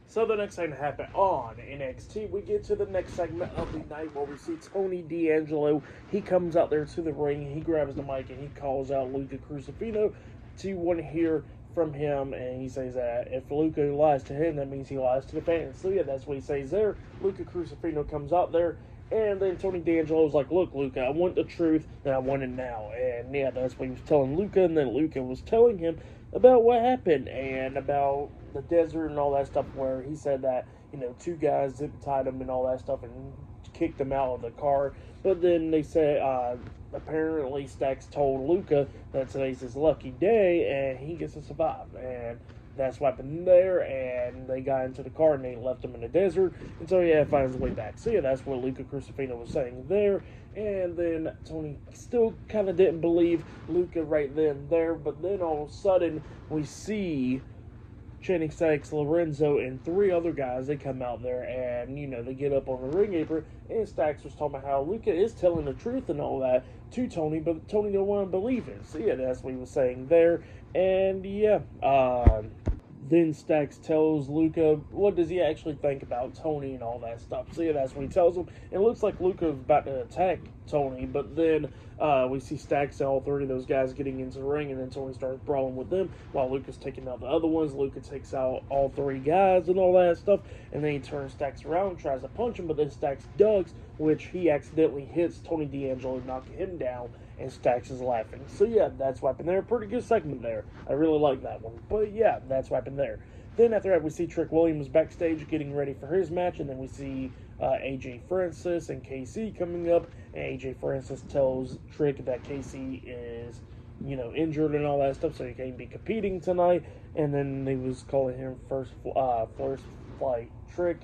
So the next thing to happen on NXT, we get to the next segment of the night where we see Tony D'Angelo. He comes out there to the ring, he grabs the mic, and he calls out Luca Crusifino to want to hear from him, and he says that if Luca lies to him, that means he lies to the fans. So yeah, that's what he says there. Luca Crusifino comes out there, and then Tony D'Angelo's like, look, Luca, I want the truth, and I want it now. And yeah, that's what he was telling Luca, and then Luca was telling him about what happened, and about the desert and all that stuff, where he said that, two guys zip-tied him and all that stuff, and kicked him out of the car. But then they said, apparently Stacks told Luca that today's his lucky day, and he gets to survive. And that's what happened there, and they got into the car, and they left him in the desert. And so, yeah, it finds his way back. So, yeah, that's what Luca Crusifino was saying there. And then Tony still kind of didn't believe Luca right then and there. But then all of a sudden, we see Channing Stacks, Lorenzo, and three other guys. They come out there, and, they get up on the ring apron. And Stacks was talking about how Luca is telling the truth and all that to Tony, but Tony don't want to believe it. So, yeah, that's what he was saying there. And, yeah, then Stacks tells Luca what does he actually think about Tony and all that stuff. So yeah, that's what he tells him. And it looks like Luca's about to attack Tony, but then we see Stacks and all three of those guys getting into the ring, and then Tony starts brawling with them while Luca's taking out the other ones. Luca takes out all three guys and all that stuff, and then he turns Stacks around and tries to punch him, but then Stacks ducks, which he accidentally hits Tony D'Angelo, knocking him down, and Stacks is laughing. So yeah, that's what happened there. Pretty good segment there. I really like that one. But yeah, that's what happened there. Then after that, we see Trick Williams backstage getting ready for his match, and then we see AJ Francis and KC coming up, and AJ Francis tells Trick that KC is, injured and all that stuff, so he can't be competing tonight. And then they was calling him first flight Trick,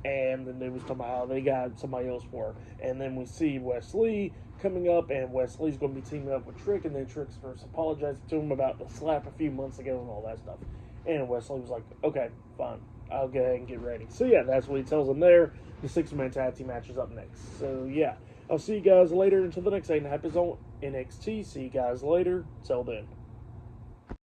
and then they was talking about how they got somebody else for him. And then we see Wesley coming up, and Wesley's going to be teaming up with Trick, and then Trick's first apologizing to him about the slap a few months ago and all that stuff. And Wesley was like, okay, fine, I'll go ahead and get ready. So yeah, that's what he tells them there. The 6-man tag team match is up next. So yeah, I'll see you guys later until the next thing that happens on NXT. See you guys later. Till then.